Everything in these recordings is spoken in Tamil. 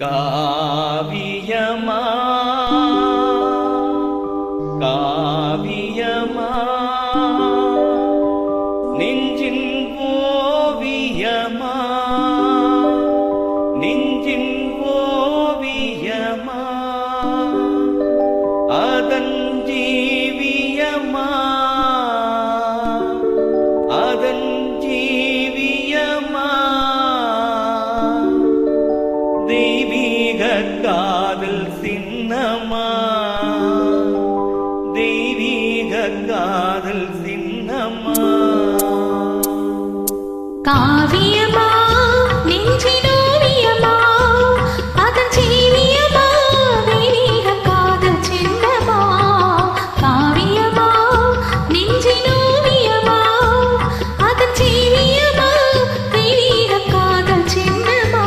காவியமா காவியமா நெஞ்சின் ஓவியமா நெஞ்சின் ஓவியமா அதன் ஜீவியமா அதன் ஜீவியமா தெய்வீக காதல் சின்னமா தெய்வீக காதல் சின்னமா காவியமா நெஞ்சின் ஓவியமா அதன் ஜீவியமா தெய்வீக காதல் சின்னமா காவியமா நெஞ்சின் ஓவியமா அதன் ஜீவியமா தெய்வீக காதல் சின்னமா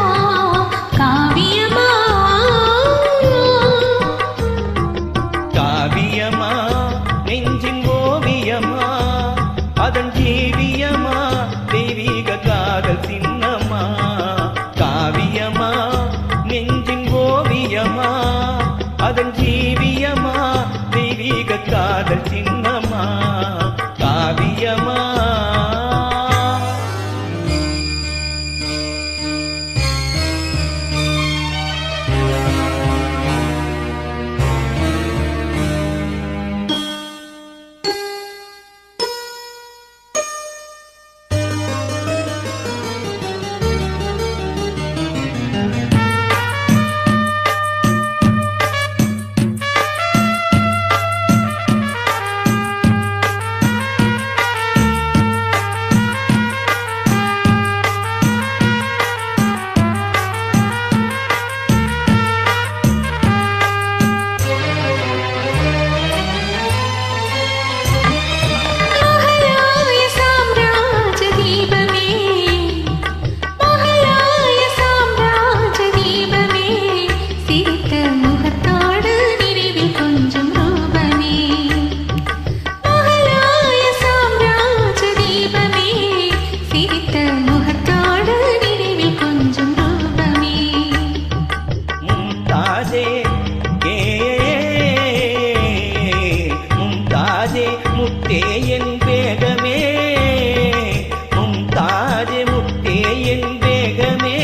காவியமா காவியமா நெஞ்சின் ஓவியமா அதன் ஜீவியமா தெய்வீக காதல் சின்னமா காவியமா நெஞ்சின் ஓவியமா அதன் ஜீவியமா தெய்வீக காதல் சின்னமா காவியமா முத்தே என் வேகமே மும்தாஜே முத்தே என் வேகமே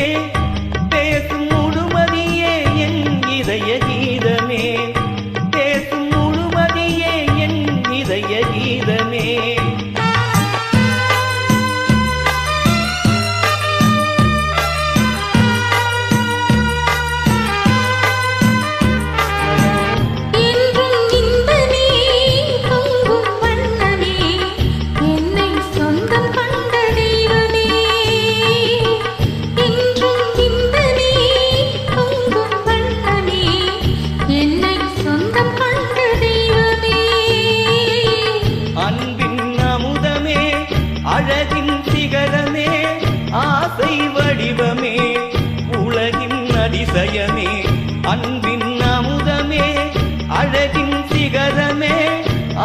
பேசும் முழுமதியே என் இதய கீதமே பேசும் முழுமதியே என் இதய கீதமே அழகின் சிகரமே ஆசை வடிவமே உலகின் அதிசயமே அன்பின் அமுதமே அழகின் சிகரமே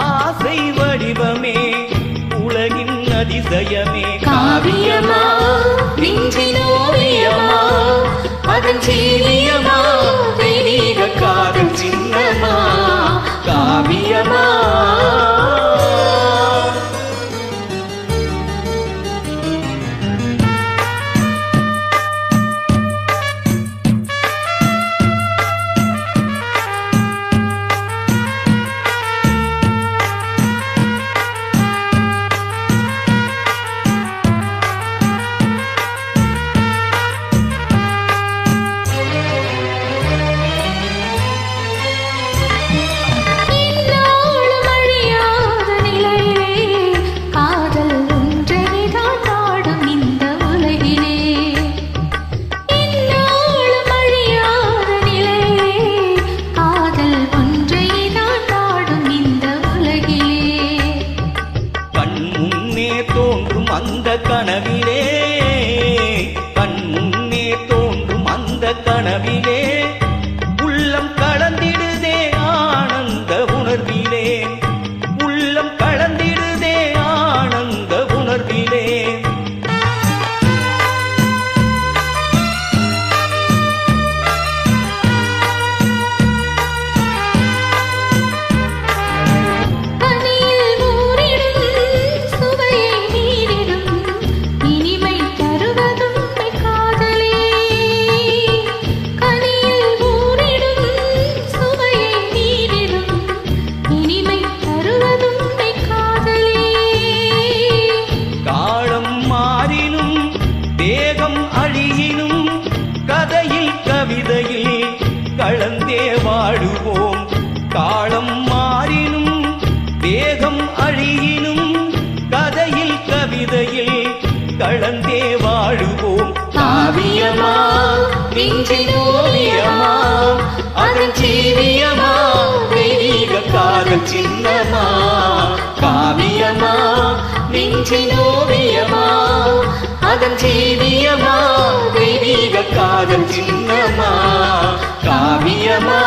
ஆசை வடிவமே உலகின் அதிசயமே காவியமா நெஞ்சின் ஓவியமா அதன் ஜீவியமா தெய்வீக காதல் சின்னமா காவியமா அழியினும் கதையில் கவிதையில் கலந்தே வாழுவோம். காலம் மாறினும் தேகம் அழியினும் கதையில் கவிதையில் கலந்தே வாழுவோம். காவியமா நெஞ்சின் ஓவியமா அதன் ஜீவியமா தெய்வீக காதல் சின்னமா. காவியமா நெஞ்சின் ஓவியமா அதன் ஜீவியமா தெய்வீக காதல் சின்னமா. காவியமா